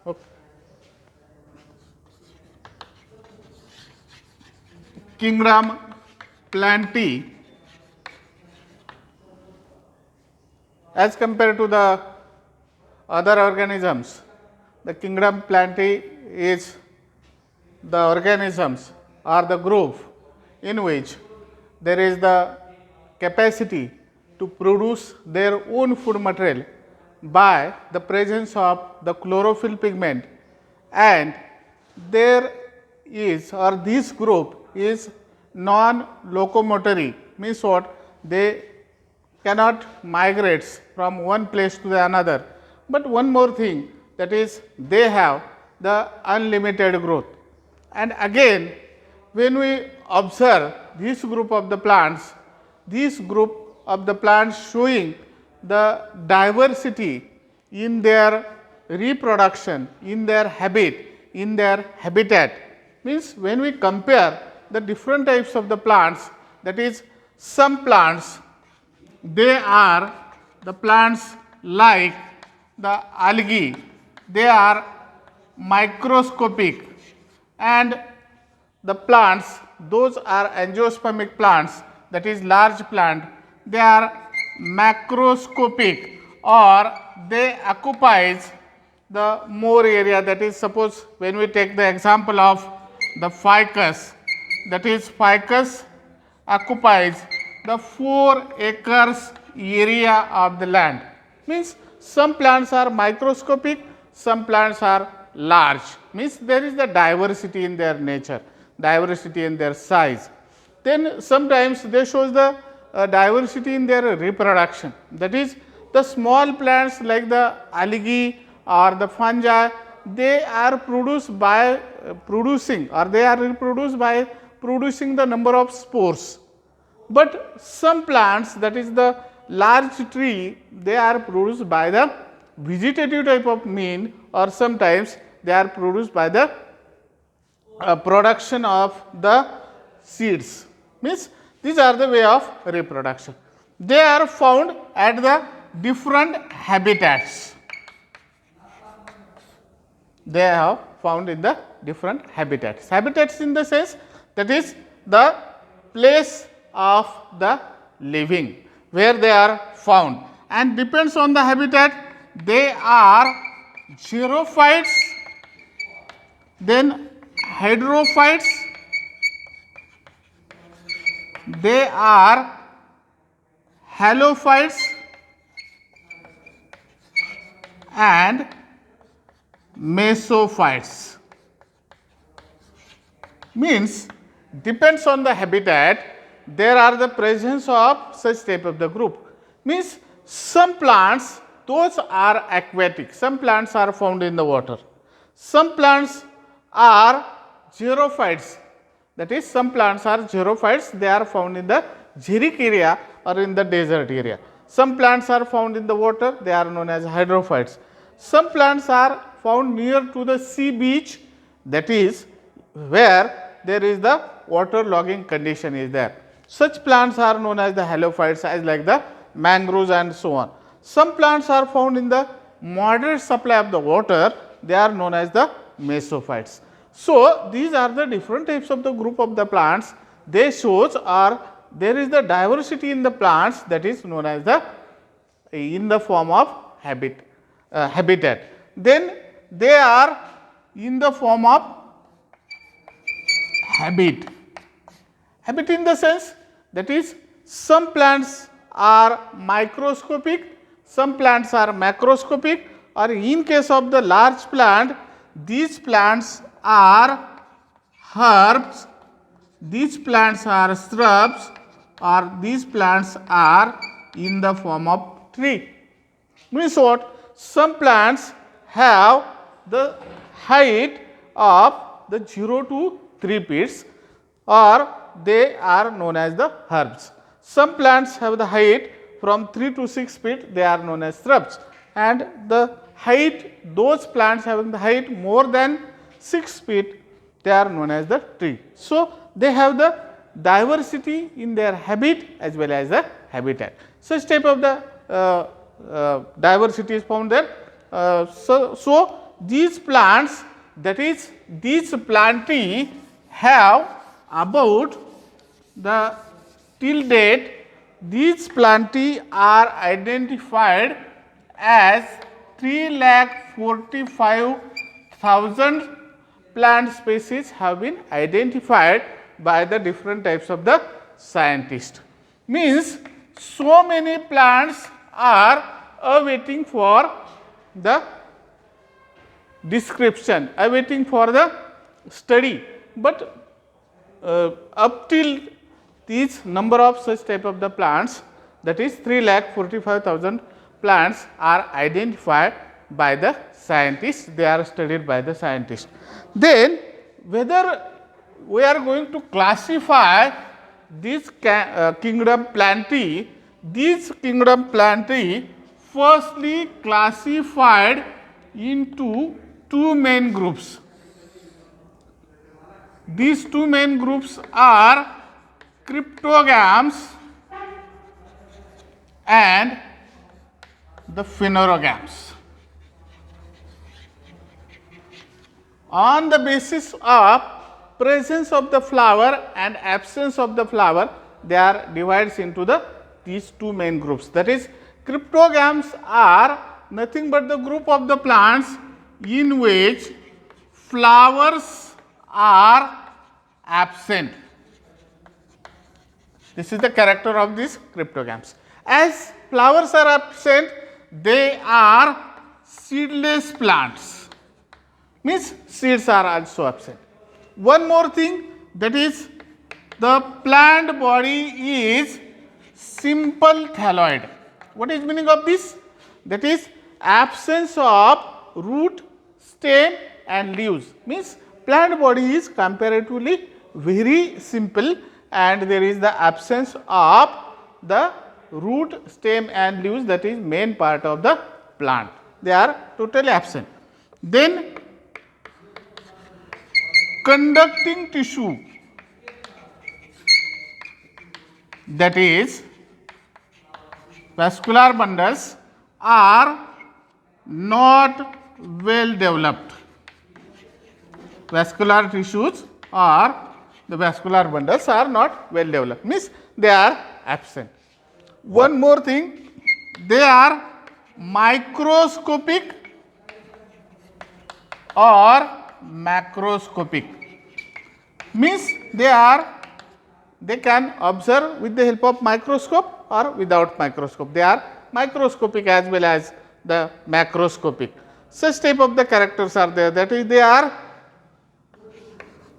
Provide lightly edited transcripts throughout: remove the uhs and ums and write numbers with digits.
Okay. Kingdom Plantae, as compared to the other organisms, the kingdom Plantae is the organisms or the group in which there is the capacity to produce their own food material by the presence of the chlorophyll pigment, and there is, or this group is non locomotory, means what, they cannot migrate from one place to the another. But one more thing, that is they have the unlimited growth. And again, when we observe this group of the plants, this group of the plants showing the diversity in their reproduction, in their habit, in their habitat, means when we compare the different types of the plants, that is some plants, they are the plants like the algae, they are microscopic, and the plants, those are angiospermic plants, that is large plant, they are macroscopic, or they occupies the more area, that is suppose when we take the example of the ficus, that is ficus occupies the 4 acres area of the land, means some plants are microscopic, some plants are large, means there is the diversity in their nature, diversity in their size. Then sometimes they shows the diversity in their reproduction, that is the small plants like the algae or the fungi, they are produced by producing, or they are reproduced by producing the number of spores. But some plants, that is the large tree, they are produced by the vegetative type of mean, or sometimes they are produced by the production of the seeds, means these are the way of reproduction. They are found at the different habitats, they have found in the different habitats. Habitats in the sense, that is the place of the living where they are found, and depends on the habitat, they are xerophytes, then hydrophytes, they are halophytes, and mesophytes, means depends on the habitat, there are the presence of such type of the group, means some plants, those are aquatic, some plants are found in the water, some plants are xerophytes, that is some plants are xerophytes, they are found in the xeric area or in the desert area. Some plants are found in the water, they are known as hydrophytes. Some plants are found near to the sea beach, that is where there is the water logging condition is there. Such plants are known as the halophytes, as like the mangroves and so on. Some plants are found in the moderate supply of the water, they are known as the mesophytes. So, these are the different types of the group of the plants, they shows, or there is the diversity in the plants, that is known as the in the form of habitat. Then they are in the form of habit. Habit in the sense, that is some plants are microscopic, some plants are macroscopic, or in case of the large plant, these plants are herbs, these plants are shrubs, or these plants are in the form of tree. Means what? Some plants have the height of the 0 to 3 feet, or they are known as the herbs. Some plants have the height from 3 to 6 feet, they are known as shrubs, and the height, those plants having the height more than 6 feet, they are known as the tree. So, they have the diversity in their habit as well as the habitat. Such type of the diversity is found there. So, these plants, that is these plantae have about the till date, these plantae are identified as 3,45,000 plant species have been identified by the different types of the scientists. Means so many plants are awaiting for the description, awaiting for the study, but up till these number of such type of the plants, that is 3,45,000 plants are identified by the scientists, they are studied by the scientists. Then whether we are going to classify this kingdom plantae, these kingdom plantae firstly classified into two main groups. These two main groups are cryptogams and the phanerogams. On the basis of presence of the flower and absence of the flower, they are divided into these two main groups. That is, cryptogams are nothing but the group of the plants in which flowers are absent. This is the character of these cryptogams. As flowers are absent, they are seedless plants, means seeds are also absent. One more thing, that is the plant body is simple thalloid. What is meaning of this? That is absence of root, stem and leaves, means plant body is comparatively very simple and there is the absence of the root, stem and leaves, that is main part of the plant. They are totally absent. Then conducting tissue, that is vascular bundles, are not well developed. Vascular tissues or the vascular bundles are not well developed, means they are absent. One more thing, they are microscopic or macroscopic, means they can observe with the help of microscope or without microscope. They are microscopic as well as the macroscopic. Such type of the characters are there, that is they are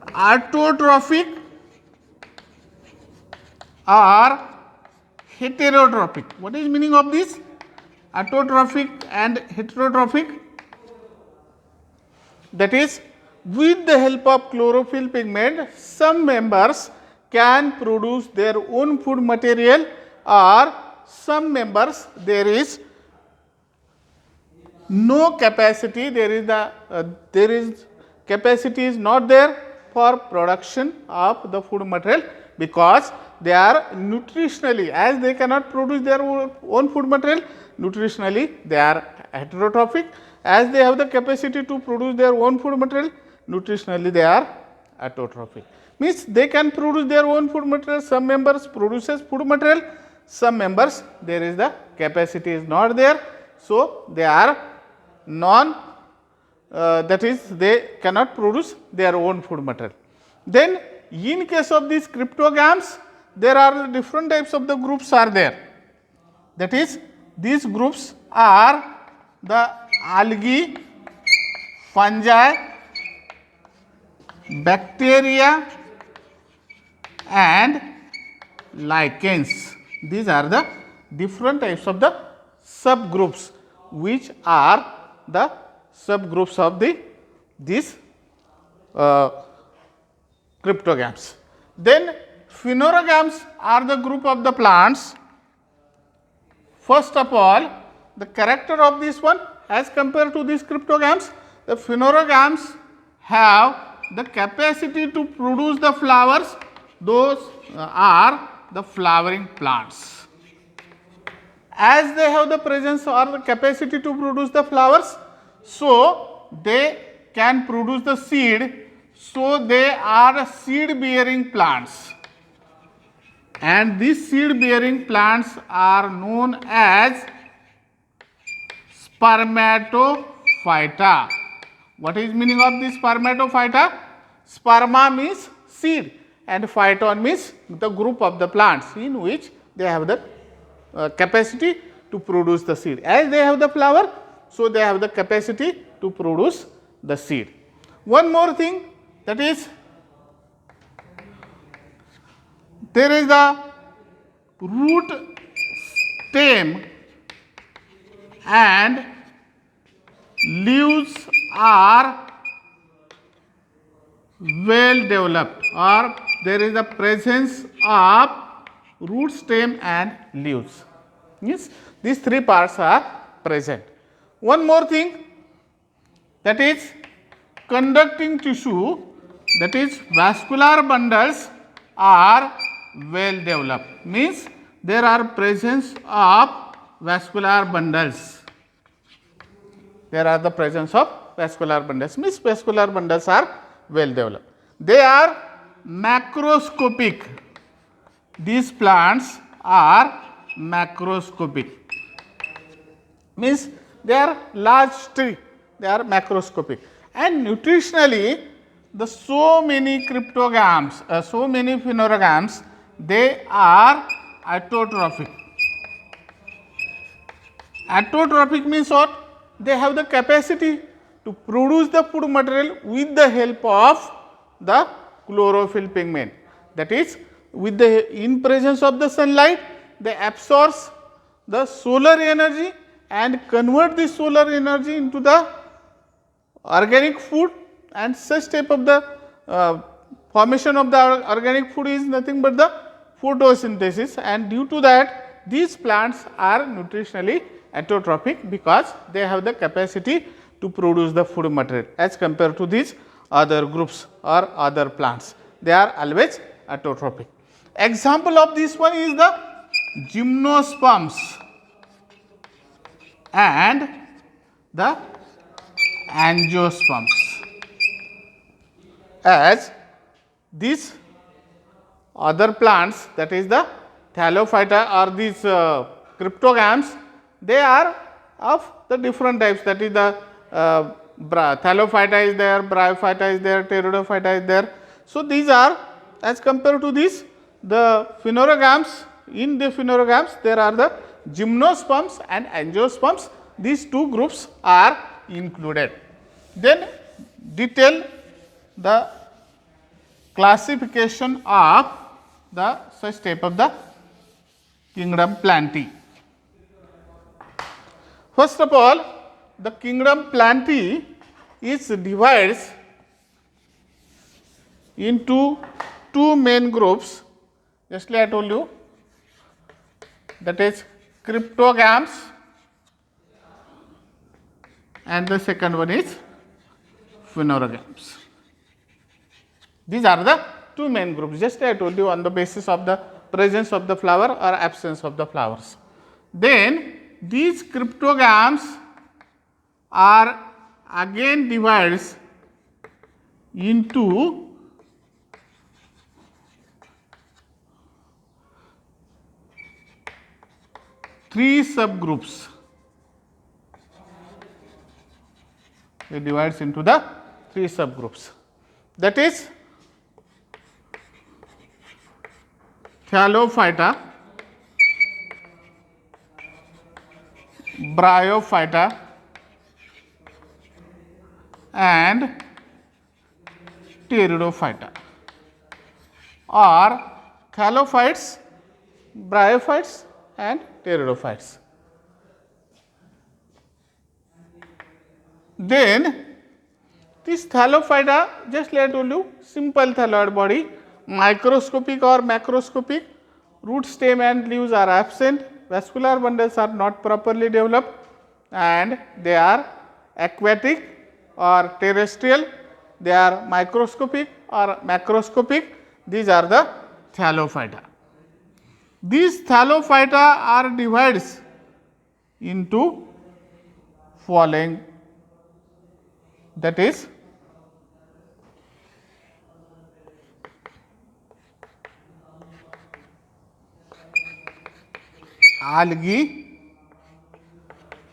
autotrophic or heterotrophic. What is meaning of this? Autotrophic and heterotrophic, that is with the help of chlorophyll pigment, some members can produce their own food material, or some members there is no capacity, there is capacity is not there for production of the food material, because they are nutritionally, as they cannot produce their own food material, nutritionally they are heterotrophic. As they have the capacity to produce their own food material, nutritionally they are autotrophic. Means they can produce their own food material, some members produces food material, some members there is the capacity is not there. So, they are that is they cannot produce their own food material. Then in case of these cryptogams, there are different types of the groups are there. That is, these groups are the algae, fungi, bacteria and lichens. These are the different types of the subgroups which are the subgroups of these cryptogams. Then phanerogams are the group of the plants. First of all, the character of this one as compared to these cryptogams, the phanerogams have the capacity to produce the flowers, those are the flowering plants. As they have the presence or the capacity to produce the flowers, so they can produce the seed, so they are seed bearing plants. And these seed bearing plants are known as spermatophyta. What is meaning of this spermatophyta? Sperma means seed and phyton means the group of the plants in which they have the capacity to produce the seed. As they have the flower, so they have the capacity to produce the seed. One more thing, that is, there is the root, stem and leaves are well developed, or there is the presence of root, stem and leaves. Yes, these three parts are present. One more thing, that is conducting tissue, that is vascular bundles are well developed, means there are presence of vascular bundles. There are the presence of vascular bundles, means vascular bundles are well developed. They are macroscopic. These plants are macroscopic, means they are large tree, they are macroscopic. And nutritionally, the so many cryptogams, so many phanerogams, they are autotrophic. Autotrophic means what? They have the capacity to produce the food material with the help of the chlorophyll pigment. That is, with the in presence of the sunlight, they absorb the solar energy and convert the solar energy into the organic food, and such type of the formation of the organic food is nothing but the photosynthesis, and due to that these plants are nutritionally autotrophic because they have the capacity to produce the food material as compared to these other groups or other plants. They are always autotrophic. Example of this one is the gymnosperms and the angiosperms. As these other plants, that is the thallophyta or these cryptogams, they are of the different types, that is the thallophyta is there, bryophyta is there, pteridophyta is there. So, these are as compared to this, the phanerogams. In the phanerogams there are the gymnosperms and angiosperms, these two groups are included. Then detail the classification of the such type of the kingdom Plantae. First of all, the kingdom Plantae is divided into two main groups. Justly I told you, that is cryptogams and the second one is phanerogams. These are the two main groups. Just I told you on the basis of the presence of the flower or absence of the flowers. Then these cryptogams are again divided into three subgroups. It divides into the three subgroups. That is thallophyta, bryophyta and pteridophyta, or thallophytes, bryophytes and pteridophytes. Then this thallophyta, just like I told you, simple thalloid body, microscopic or macroscopic, root, stem and leaves are absent, vascular bundles are not properly developed and they are aquatic or terrestrial, they are microscopic or macroscopic, these are the thallophyta. These thallophyta are divided into following that is algae,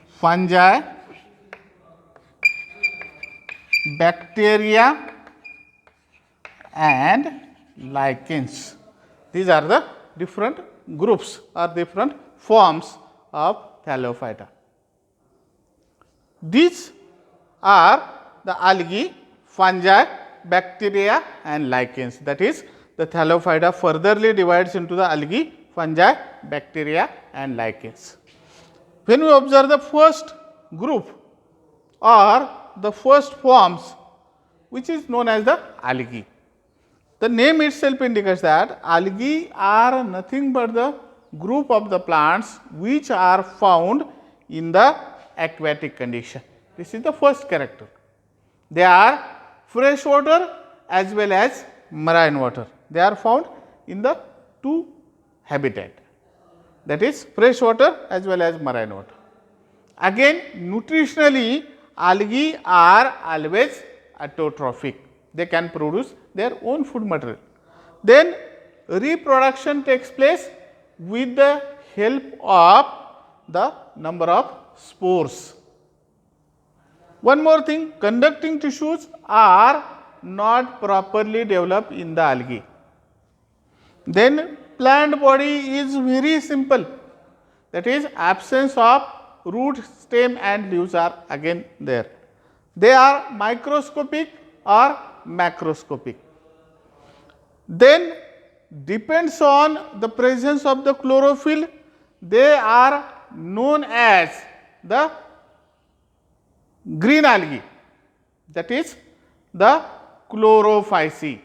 fungi, bacteria and lichens. These are the different groups or different forms of Thallophyta. These are the algae, fungi, bacteria and lichens. That is, the Thallophyta furtherly divides into the algae, fungi, bacteria and lichens. When we observe the first group or the first forms, which is known as the algae, the name itself indicates that algae are nothing but the group of the plants which are found in the aquatic condition. This is the first character. They are fresh water as well as marine water. They are found in the two habitat, that is fresh water as well as marine water. Again, nutritionally algae are always autotrophic. They can produce their own food material. Then reproduction takes place with the help of the number of spores. One more thing, conducting tissues are not properly developed in the algae. Then plant body is very simple, that is absence of root, stem and leaves are again there. They are microscopic or macroscopic. Then depends on the presence of the chlorophyll, they are known as the green algae, that is the chlorophyceae.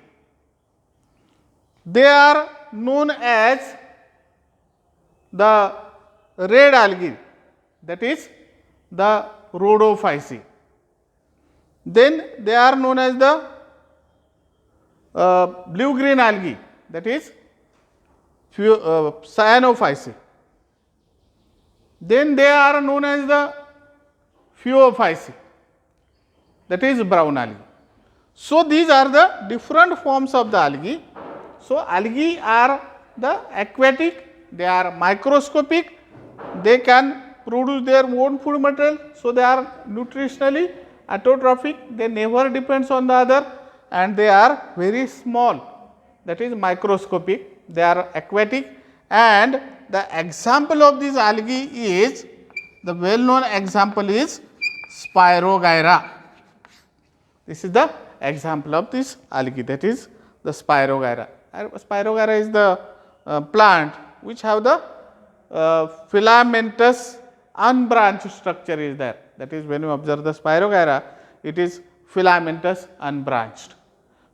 They are known as the red algae, that is the rhodophyceae. Then they are known as the blue green algae, that is cyanophyceae. Then they are known as the phaeophyceae, that is brown algae. So these are the different forms of the algae. So algae are the aquatic, they are microscopic, they can produce their own food material. So they are nutritionally autotrophic, they never depends on the other, and they are very small, that is microscopic, they are aquatic. And the example of this algae is, the well known example is Spirogyra. This is the example of this algae, that is the Spirogyra. Spirogyra is the plant which have the filamentous unbranched structure is there. That is, when you observe the Spirogyra, it is filamentous unbranched.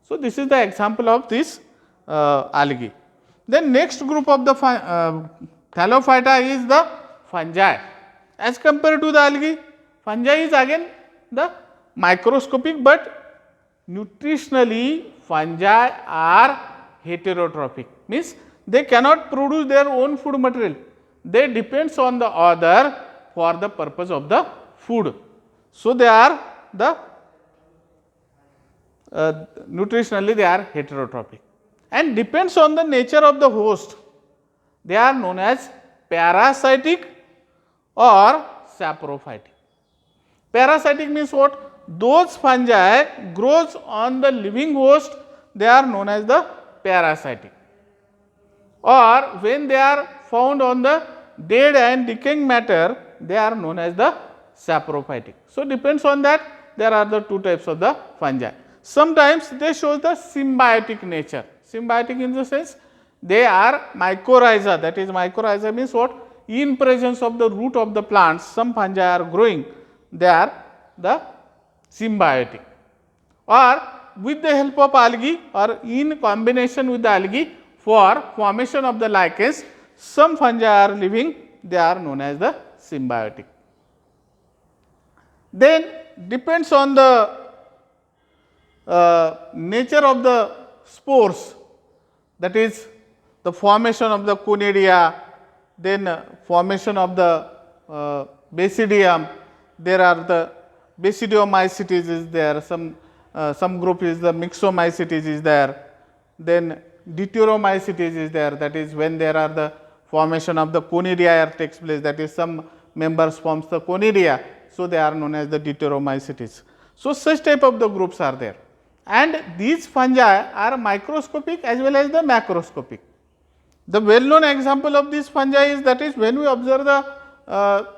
So this is the example of this algae. Then next group of the Thallophyta is the fungi. As compared to the algae, fungi is again the microscopic, but nutritionally fungi are heterotrophic, means they cannot produce their own food material, they depends on the other for the purpose of the food. So they are the nutritionally they are heterotrophic and depends on the nature of the host. They are known as parasitic or saprophytic. Parasitic means what? Those fungi grows on the living host, they are known as the parasitic. Or when they are found on the dead and decaying matter, they are known as the saprophytic. So depends on that, there are the two types of the fungi. Sometimes they show the symbiotic nature. Symbiotic in the sense they are mycorrhiza, that is mycorrhiza means what? In presence of the root of the plants, some fungi are growing, they are the symbiotic. Or with the help of algae or in combination with the algae for formation of the lichens, some fungi are living, they are known as the symbiotic. Then depends on the nature of the spores, that is the formation of the conidia, then formation of the basidium, there are the Basidiomycetes is there, some group is the Myxomycetes is there, then Deuteromycetes is there, that is when there are the formation of the conidia takes place, that is some members forms the conidia. So, they are known as the Deuteromycetes. So, such type of the groups are there, and these fungi are microscopic as well as the macroscopic. The well known example of this fungi is, that is when we observe the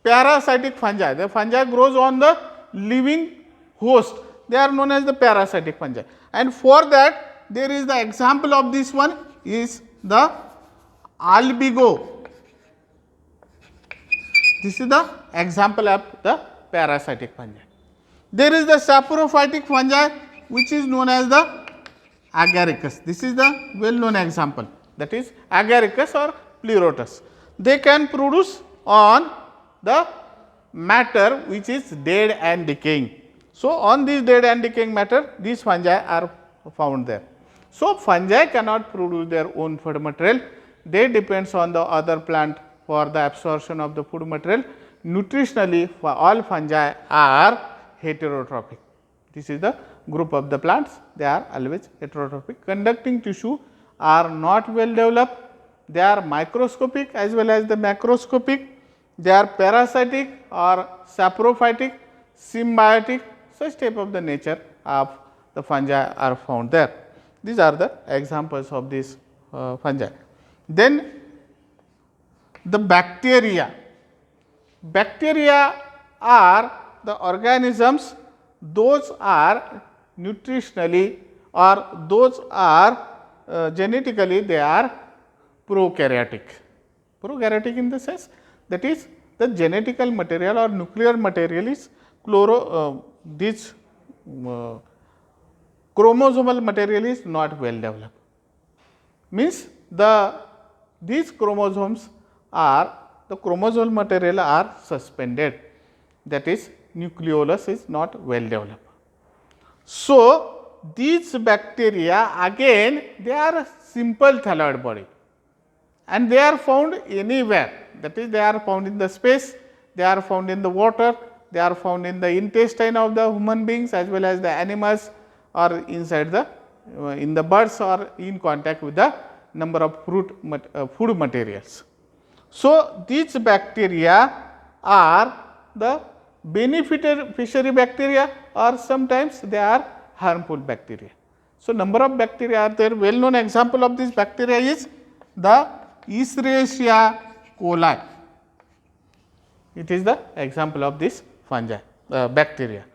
parasitic fungi, the fungi grows on the living host, they are known as the parasitic fungi, and for that there is the example of this one is the albigo. This is the example of the parasitic fungi. There is the saprophytic fungi which is known as the agaricus. This is the well known example, that is agaricus or pleurotus. They can produce on the matter which is dead and decaying. So, on this dead and decaying matter, these fungi are found there. So, fungi cannot produce their own food material, they depends on the other plant for the absorption of the food material. Nutritionally, all fungi are heterotrophic. This is the group of the plants, they are always heterotrophic. Conducting tissue are not well developed, they are microscopic as well as the macroscopic, they are parasitic or saprophytic, symbiotic, such type of the nature of the fungi are found there. These are the examples of these fungi. Then the bacteria. Bacteria are the organisms, those are nutritionally or those are genetically they are prokaryotic. Prokaryotic in the sense, that is the genetical material or nuclear material is this chromosomal material is not well developed. Means these chromosomes are, the chromosomal material are suspended, that is nucleolus is not well developed. So, these bacteria again they are a simple thalloid body and they are found anywhere, that is they are found in the space, they are found in the water, they are found in the intestine of the human beings as well as the animals, or inside the in the birds or in contact with the number of food materials. So, these bacteria are the beneficiary bacteria or sometimes they are harmful bacteria. So, number of bacteria are there. Well known example of this bacteria is the Escherichia coli. It is the example of this fungi bacteria.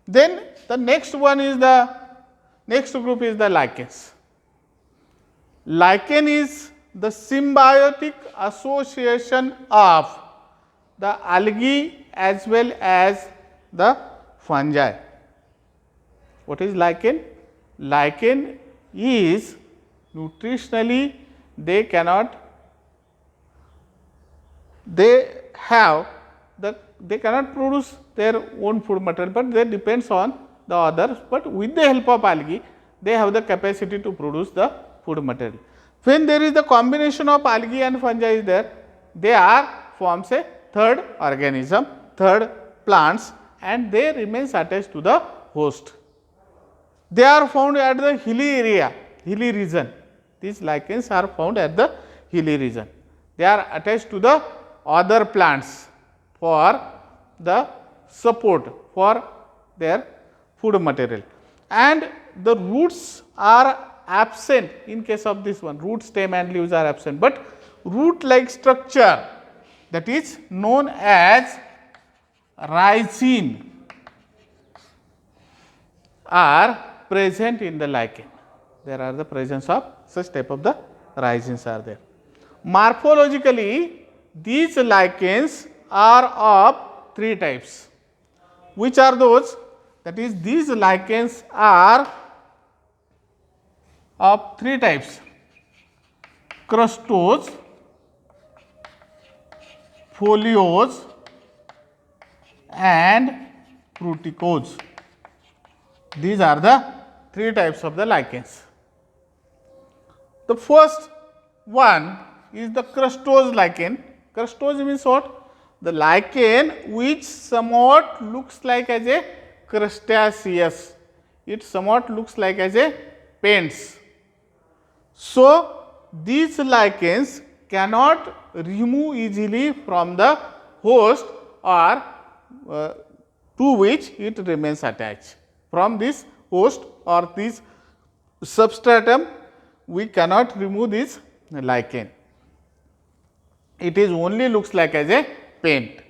Then the next one is the next group is the lichens. Lichen is the symbiotic association of the algae as well as the fungi. What is lichen? Lichen is nutritionally they cannot, they cannot produce their own food material, but they depends on the others, but with the help of algae they have the capacity to produce the food material. When there is the combination of algae and fungi is there, they are forms a third organism, third plants, and they remains attached to the host. They are found at the hilly area, hilly region. These lichens are found at the hilly region. They are attached to the other plants for the support for their food material, and the roots are absent in case of this one, root, stem and leaves are absent, but root like structure, that is known as rhizine, are present in the lichen. There are the presence of such type of the rhizines are there. Morphologically, these lichens are of three types. Which are those? That is, these lichens are of three types: crustose, foliose and fruticose. These are the three types of the lichens. The first one is the crustose lichen. Crustose means what? the lichen which somewhat looks like as a crustaceous. It somewhat looks like as a paints. So, these lichens cannot remove easily from the host or to which it remains attached. From this host or this substratum, we cannot remove this lichen. It is only looks like as a paint.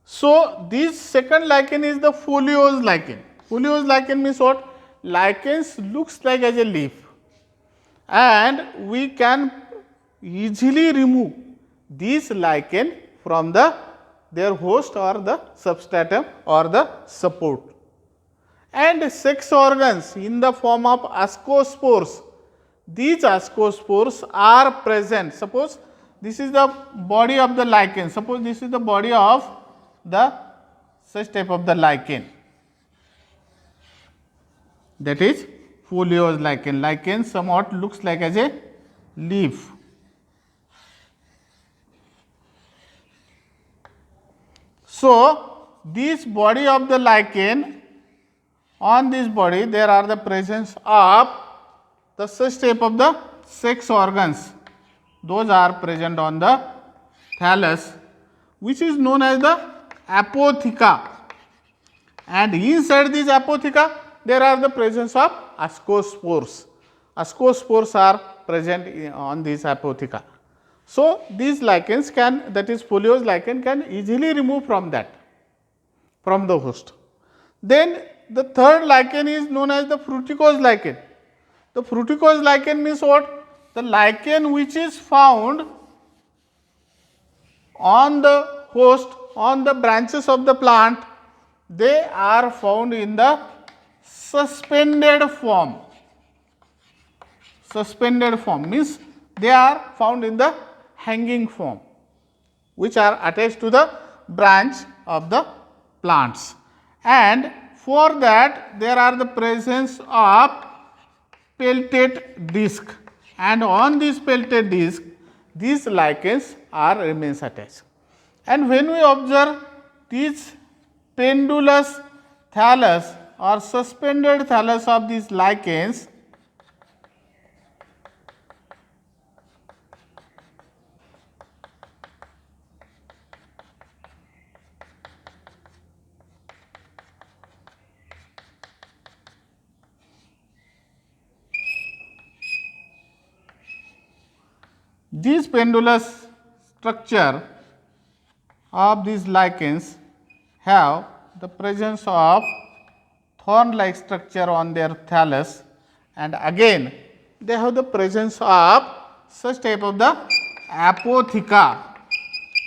So, this second lichen is the foliose lichen. Foliose lichen means what? Lichens looks like as a leaf, and we can easily remove these lichen from their host or the substratum or the support. And sex organs in the form of ascospores. These ascospores are present. Suppose this is the body of the lichen. Suppose this is the body of the such type of the lichen. That is foliose lichen. Lichen somewhat looks like as a leaf. So, this body of the lichen, on this body there are the presence of the such type of the sex organs. Those are present on the thallus, which is known as the apotheca, and inside this apotheca there are the presence of ascospores. Ascospores are present on this apotheca. So, these lichens can, that is foliose lichen, can easily remove from that, from the host. Then the third lichen is known as the fruticose lichen. The fruticose lichen means what? The lichen which is found on the host, on the branches of the plant, they are found in the suspended form. Suspended form means they are found in the hanging form, which are attached to the branch of the plants. And for that there are the presence of peltate disc, and on this peltate disc these lichens are remains attached. And when we observe these pendulous thallus or suspended thallus of these lichens, this pendulous structure of these lichens have the presence of thorn like structure on their thallus, and again they have the presence of such type of the apotheca,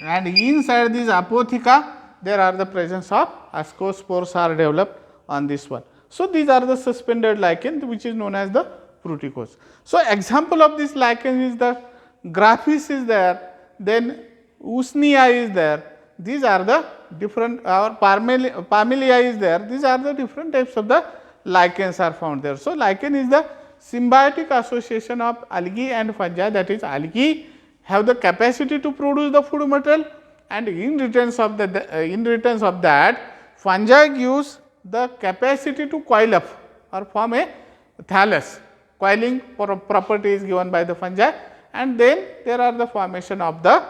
and inside this apotheca there are the presence of ascospores are developed on this one. So, these are the suspended lichen which is known as the fruticose. So, example of this lichen is the graphis is there, then usnea is there. These are the different, or parmelia is there. These are the different types of the lichens are found there. So, lichen is the symbiotic association of algae and fungi, that is algae have the capacity to produce the food material, and in return of that fungi gives the capacity to coil up or form a thallus. Coiling property is given by the fungi, and then there are the formation of the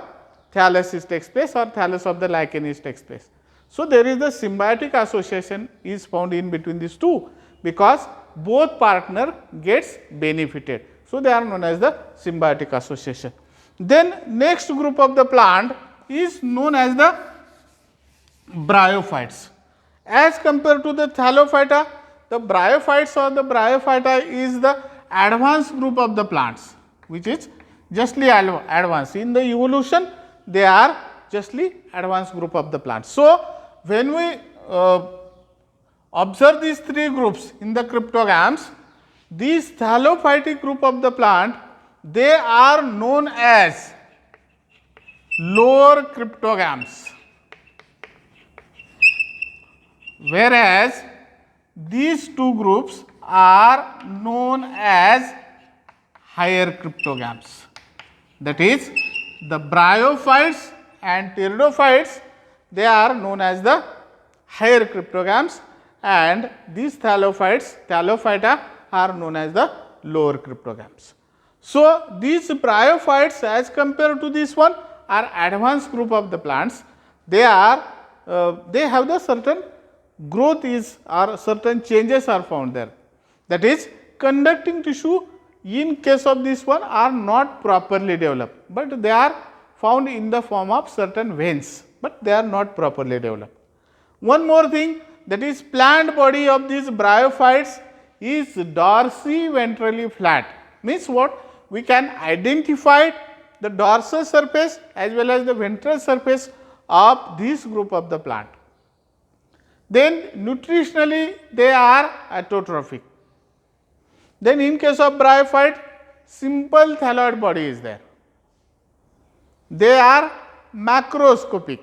thallus is takes place, or thallus of the lichen is takes place. So, there is the symbiotic association is found in between these two, because both partner gets benefited. So, they are known as the symbiotic association. Then next group of the plant is known as the bryophytes. As compared to the thallophyta, the bryophytes or the bryophyta is the advanced group of the plants, which is justly advanced. In the evolution, they are justly advanced group of the plants. So, when we observe these three groups in the cryptogams, these thallophytic group of the plant, they are known as lower cryptogams, whereas these two groups are known as higher cryptogams. That is, the bryophytes and pteridophytes, they are known as the higher cryptogams, and these thallophyta are known as the lower cryptogams. So, these bryophytes as compared to this one are advanced group of the plants. They are they have the certain growth is or certain changes are found there. That is, conducting tissue in case of this one are not properly developed, but they are found in the form of certain veins, but they are not properly developed. One more thing, that is plant body of these bryophytes is dorsi-ventrally flat. Means what? We can identify the dorsal surface as well as the ventral surface of this group of the plant. Then nutritionally they are autotrophic. Then in case of bryophyte, simple thalloid body is there. They are macroscopic,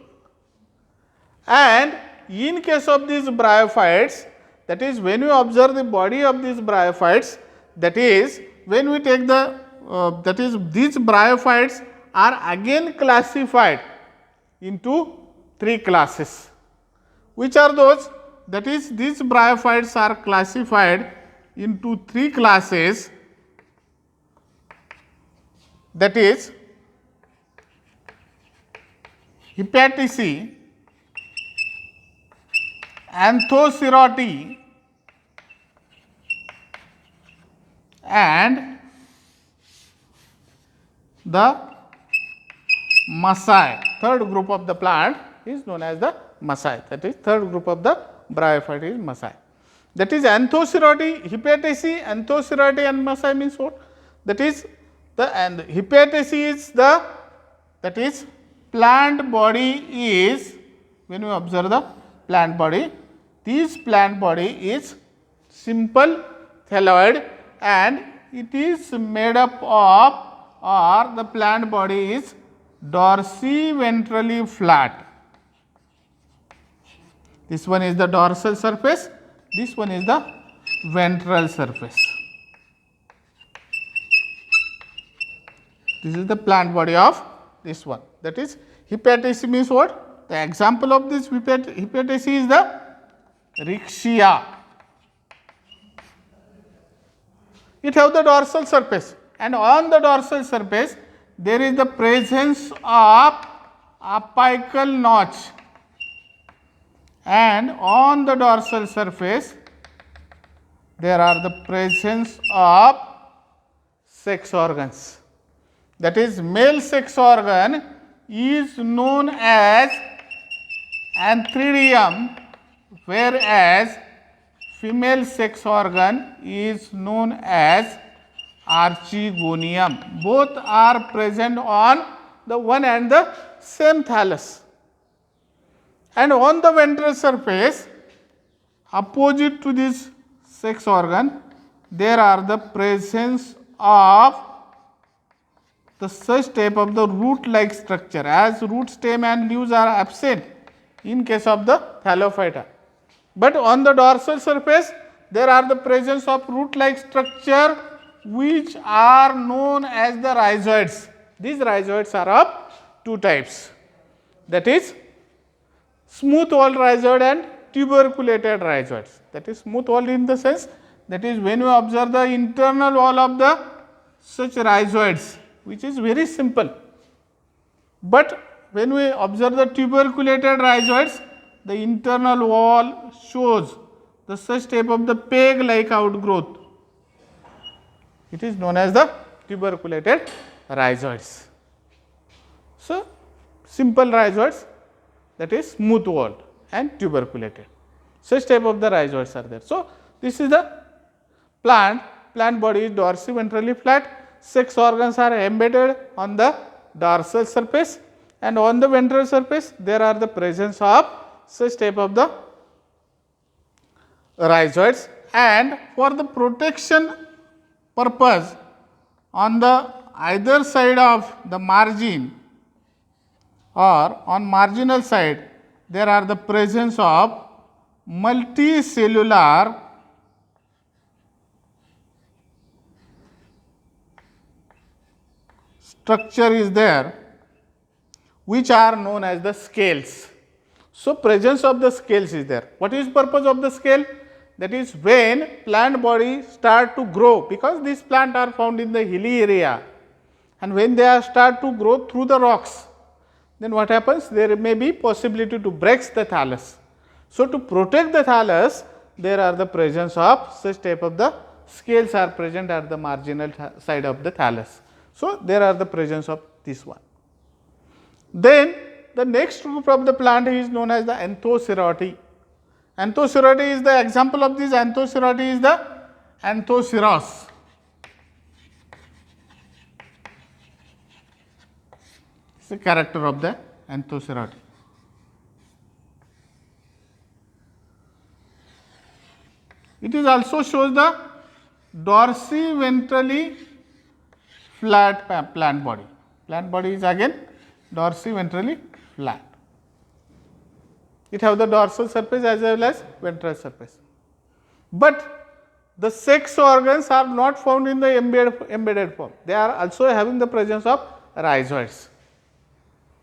and in case of these bryophytes, that is when you observe the body of these bryophytes, that is when we take the that is these bryophytes are again classified into 3 classes. Which are those? That is, these bryophytes are classified into 3 classes, that is Hepaticea, Anthocerote and the Massae. Third group of the plant is known as the Massae. That is, third group of the bryophyte is Massae. That is Anthocerote, Hepaticea, Anthocerote and Massae means what? That is the, and Hepaticea is the, that is plant body is, when we observe the plant body, this plant body is simple thalloid and it is made up of, or the plant body is dorsi-ventrally flat. This one is the dorsal surface, this one is the ventral surface. This is the plant body of this one. That is, Hepaticea means what? The example of this Hepaticea is the Riccia. It have the dorsal surface, and on the dorsal surface there is the presence of apical notch, and on the dorsal surface there are the presence of sex organs. That is, male sex organ is known as antheridium, whereas female sex organ is known as archegonium. Both are present on the one and the same thallus. And on the ventral surface, opposite to this sex organ, there are the presence of the such type of the root-like structure, as root, stem and leaves are absent in case of the thallophyta. But on the dorsal surface, there are the presence of root-like structure which are known as the rhizoids. These rhizoids are of 2 types, that is smooth walled rhizoid and tuberculated rhizoids. That is, smooth walled in the sense, that is when you observe the internal wall of the such rhizoids, which is very simple. But when we observe the tuberculated rhizoids, the internal wall shows the such type of the peg-like outgrowth. It is known as the tuberculated rhizoids. So, simple rhizoids, that is smooth walled and tuberculated. Such type of the rhizoids are there. So, this is the plant body is dorsi-ventrally flat. Sex organs are embedded on the dorsal surface, and on the ventral surface there are the presence of such type of the rhizoids. And for the protection purpose, on the either side of the margin or on marginal side, there are the presence of multicellular structure is there, which are known as the scales. So, presence of the scales is there. What is purpose of the scale? That is when plant body start to grow, because these plants are found in the hilly area, and when they are start to grow through the rocks, then what happens? There may be possibility to break the thallus. So, to protect the thallus, there are the presence of such type of the scales are present at the marginal side of the thallus. So, there are the presence of this one. Then the next group of the plant is known as the Anthocerote. Anthocerote is the example of this. Anthocerote is the Anthoceros. It's the character of the Anthocerote. It is also shows the dorsiventrally flat plant body. Plant body is again dorsiventrally flat. It have the dorsal surface as well as ventral surface. But the sex organs are not found in the embedded form. They are also having the presence of rhizoids.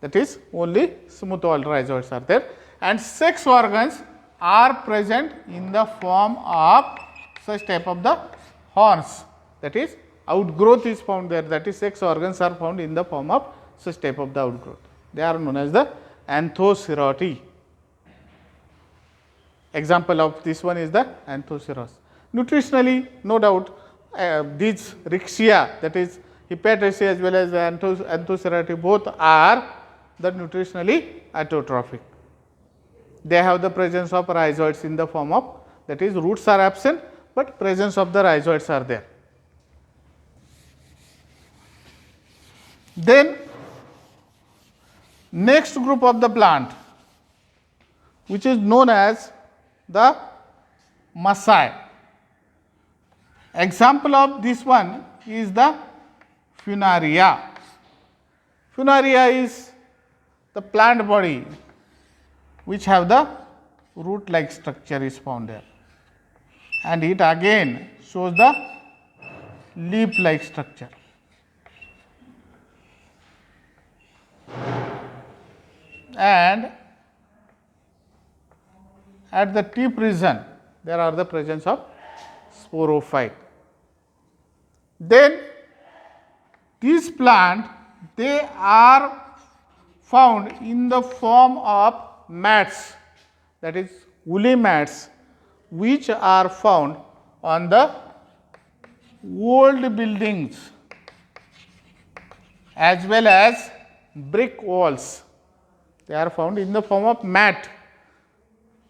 That is, only smooth walled rhizoids are there, and sex organs are present in the form of such type of the horns. That is, outgrowth is found there. That is, sex organs are found in the form of such type of the outgrowth. They are known as the Anthocerote. Example of this one is the Anthoceros. Nutritionally, no doubt, these Rixia, that is Hepataceae as well as the Anthocerote, both are the nutritionally autotrophic. They have the presence of rhizoids in the form of, that is, roots are absent, but presence of the rhizoids are there. Then next group of the plant, which is known as the Massae. Example of this one is the Funaria. Funaria is the plant body which have the root like structure is found there, and it again shows the leaf like structure. And at the tip region there are the presence of sporophyte. Then these plant, they are found in the form of mats, that is woolly mats, which are found on the old buildings as well as brick walls. They are found in the form of mat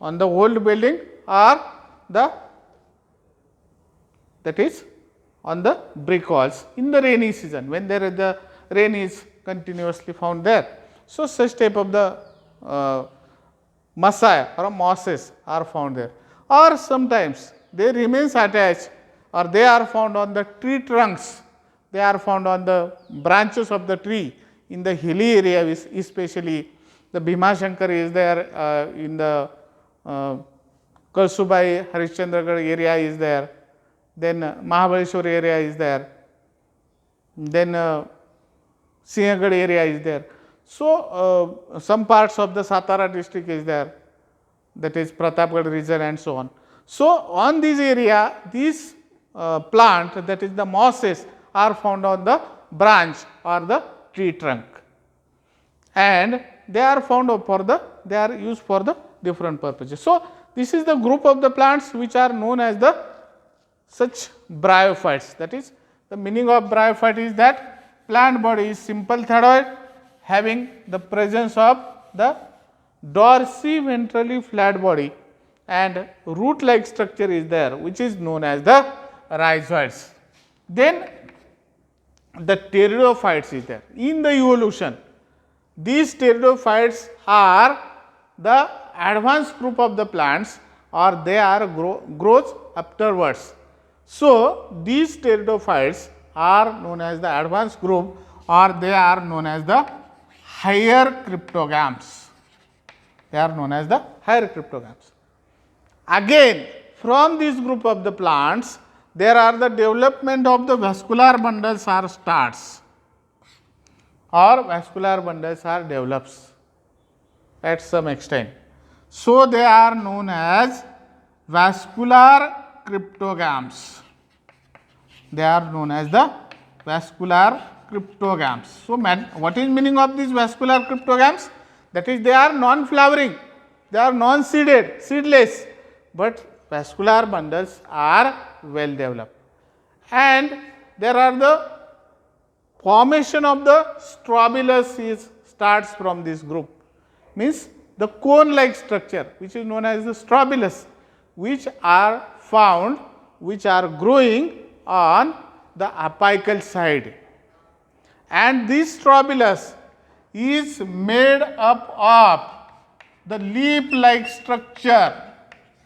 on the old building or the, that is, on the brick walls in the rainy season, when there is the rain is continuously found there. So, such type of the Massae or mosses are found there, or sometimes they remains attached, or they are found on the tree trunks, they are found on the branches of the tree in the hilly area, especially the Bhimashankar is there, in the Kalsubai Harishchandragarh area is there, then Mahabaleshwar area is there, then Sinhagad area is there. So, some parts of the Satara district is there, that is Pratapgarh region and so on. So, on this area, these plant, that is the mosses, are found on the branch or the tree trunk, and they are found for the, they are used for the different purposes. So, this is the group of the plants which are known as the such bryophytes. That is, the meaning of bryophyte is that plant body is simple thyroid having the presence of the dorsiventrally flat body, and root like structure is there, which is known as the rhizoids. Then the pteridophytes is there. In the evolution, these pteridophytes are the advanced group of the plants, or they are grows afterwards. So, these pteridophytes are known as the advanced group, or they are known as the higher cryptogams. They are known as the higher cryptogams. Again, from this group of the plants, there are the development of the vascular bundles are starts, or vascular bundles are develops at some extent. So they are known as vascular cryptogams. They are known as the vascular cryptogams. So what is meaning of these vascular cryptogams? That is, they are non-flowering, they are non-seeded, seedless, but vascular bundles are well developed. And there are the formation of the strobilus starts from this group, means the cone like structure which is known as the strobilus, which are found, which are growing on the apical side. And this strobilus is made up of the leaf like structure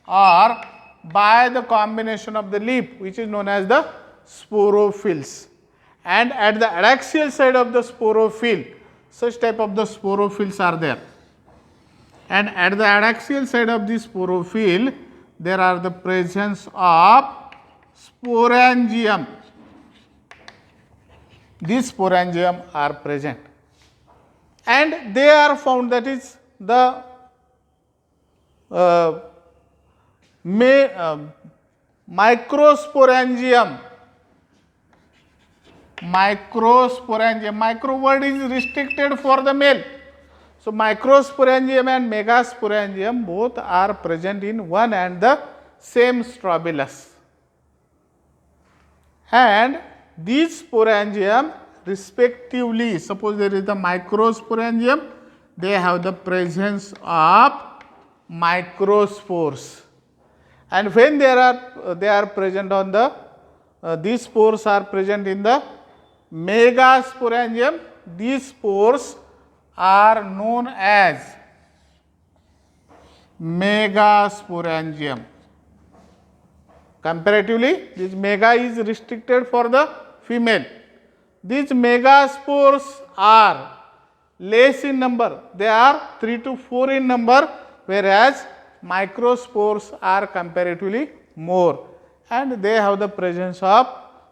or by the combination of the leaf, which is known as the sporophylls. And at the adaxial side of the sporophyll, such type of the sporophylls are there. And at the adaxial side of the sporophyll, there are the presence of sporangium. These sporangium are present, and they are found, that is the microsporangium. Microsporangium, micro word is restricted for the male. So microsporangium and megasporangium both are present in one and the same strobilus. And these sporangium respectively, suppose there is the microsporangium, they have the presence of microspores. And when they are present on the, these spores are present in the megasporangium, these spores are known as megasporangium. Comparatively, this mega is restricted for the female. These megaspores are less in number, they are 3 to 4 in number, whereas microspores are comparatively more, and they have the presence of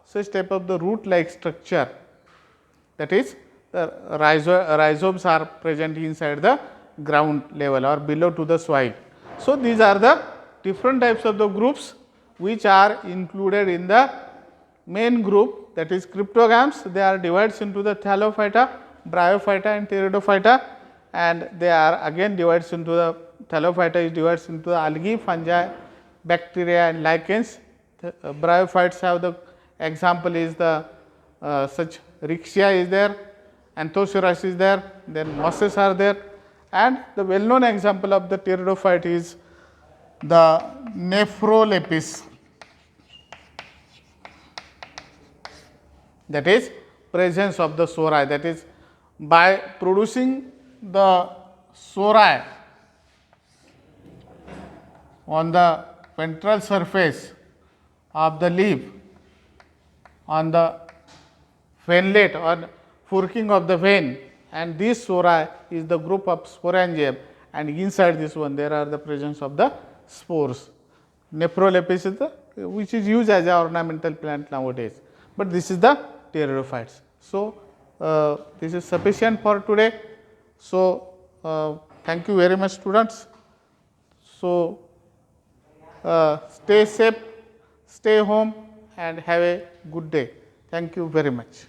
such type of the root like structure, that is the rhizomes are present inside the ground level or below to the soil. So these are the different types of the groups which are included in the main group, that is cryptogams. They are divided into the thallophyta, bryophyta and pteridophyta, and they are again divided into the thallophyta is divided into the algae, fungi, bacteria and lichens. The bryophytes have the example is the such Rixia is there, Anthoceras is there, then mosses are there, and the well known example of the pteridophyte is the Nephrolepis, that is presence of the sori, that is by producing the sori on the ventral surface of the leaf, on the venlet or forking of the vein, and this sori is the group of sporangium, and inside this one there are the presence of the spores. Nephrolepis is the which is used as an ornamental plant nowadays, but this is the pteridophytes. So this is sufficient for today. So thank you very much, students. So stay safe, stay home and have a good day. Thank you very much.